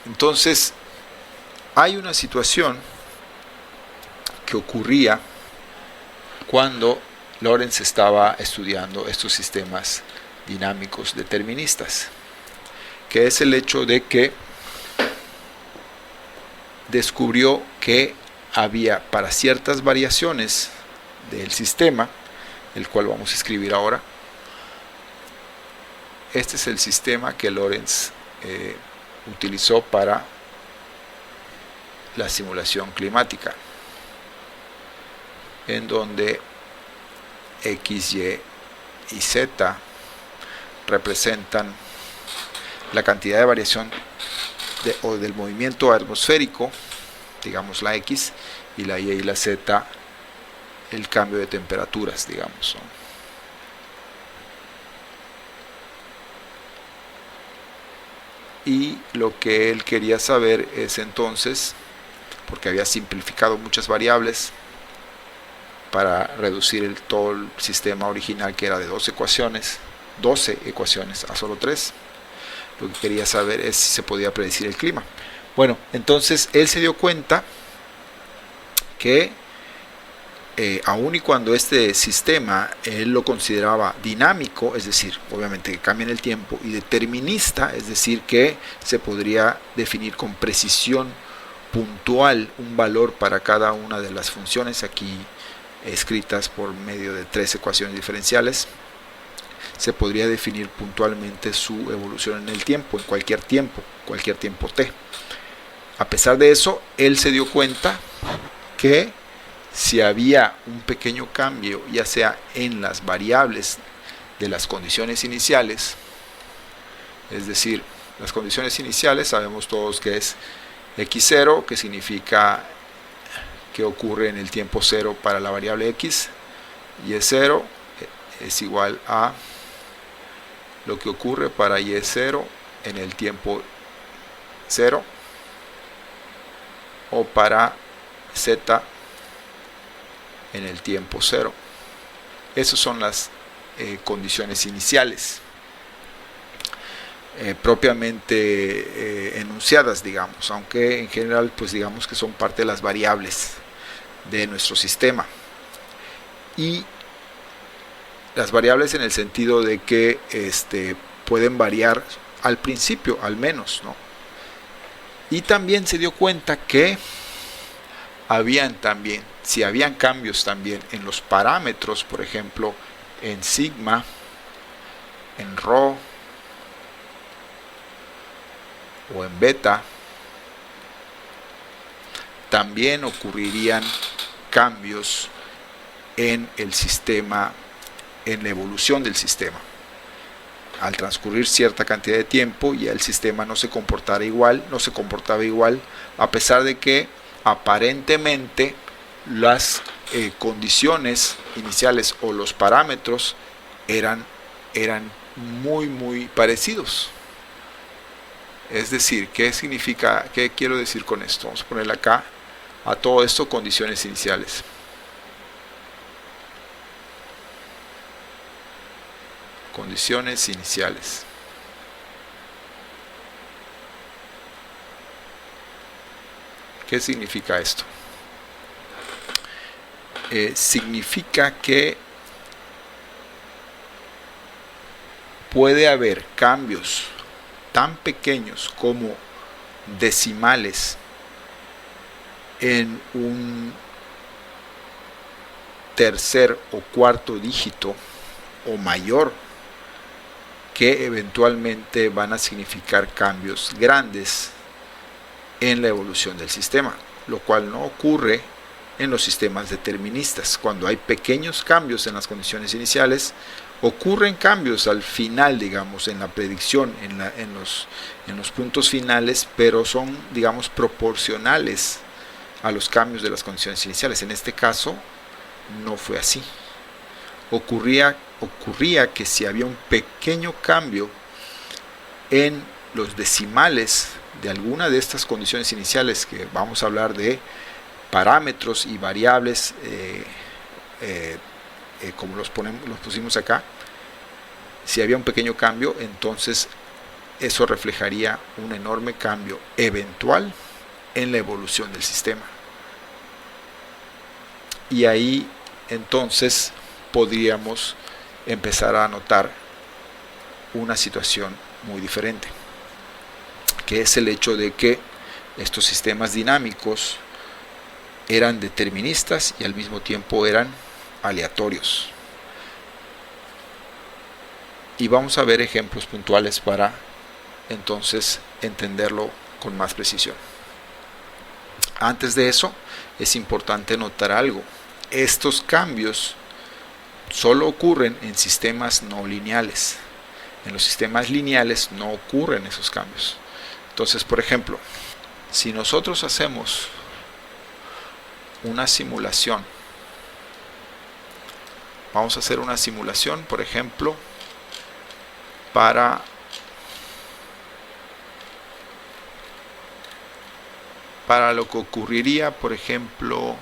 Entonces, hay una situación que ocurría cuando Lorentz estaba estudiando estos sistemas dinámicos deterministas, que es el hecho de que descubrió que había para ciertas variaciones del sistema, el cual vamos a escribir ahora. Este es el sistema que Lorentz utilizó para la simulación climática, en donde X, Y y Z representan la cantidad de variación o del movimiento atmosférico, digamos la X, y la Y y la Z el cambio de temperaturas, digamos, ¿no? Y lo que él quería saber es entonces, porque había simplificado muchas variables para reducir todo el sistema original, que era de 12 ecuaciones a solo 3, lo que quería saber es si se podía predecir el clima. Bueno, entonces él se dio cuenta que aun y cuando este sistema él lo consideraba dinámico, es decir, obviamente que cambia en el tiempo, y determinista, es decir, que se podría definir con precisión puntual un valor para cada una de las funciones aquí escritas por medio de 3 ecuaciones diferenciales, se podría definir puntualmente su evolución en el tiempo, en cualquier tiempo t. A pesar de eso, él se dio cuenta que si había un pequeño cambio, ya sea en las variables de las condiciones iniciales, es decir, las condiciones iniciales sabemos todos que es x0, que significa que ocurre en el tiempo 0 para la variable x, y y0 es igual a lo que ocurre para y0 en el tiempo 0, o para z en el tiempo 0. Esas son las condiciones iniciales propiamente enunciadas, digamos, aunque en general pues digamos que son parte de las variables de nuestro sistema. Y las variables en el sentido de que pueden variar al principio, al menos, ¿no? Y también se dio cuenta que si habían cambios también en los parámetros, por ejemplo, en sigma, en rho o en beta, también ocurrirían cambios en el sistema, en la evolución del sistema. Al transcurrir cierta cantidad de tiempo, ya el sistema no se comportaba igual, a pesar de que aparentemente las condiciones iniciales o los parámetros eran muy parecidos. Es decir, ¿qué significa? ¿Qué quiero decir con esto? Vamos a ponerle acá a todo esto condiciones iniciales. Condiciones iniciales. ¿Qué significa esto? Significa que puede haber cambios tan pequeños como decimales en un tercer o cuarto dígito o mayor, que eventualmente van a significar cambios grandes en la evolución del sistema, lo cual no ocurre en los sistemas deterministas. Cuando hay pequeños cambios en las condiciones iniciales, ocurren cambios al final, digamos, en la predicción, en los puntos finales, pero son, digamos, proporcionales a los cambios de las condiciones iniciales. En este caso no fue así. Ocurría que si había un pequeño cambio en los decimales de alguna de estas condiciones iniciales, que vamos a hablar de parámetros y variables como los pusimos acá, si había un pequeño cambio, entonces eso reflejaría un enorme cambio eventual en la evolución del sistema. Y ahí entonces podríamos empezar a notar una situación muy diferente, que es el hecho de que estos sistemas dinámicos eran deterministas y al mismo tiempo eran aleatorios. Y vamos a ver ejemplos puntuales para entonces entenderlo con más precisión. Antes de eso, es importante notar algo. Estos cambios solo ocurren en sistemas no lineales. En los sistemas lineales no ocurren esos cambios. Entonces, por ejemplo, si nosotros hacemos una simulación, vamos a hacer una simulación, por ejemplo, para lo que ocurriría, por ejemplo,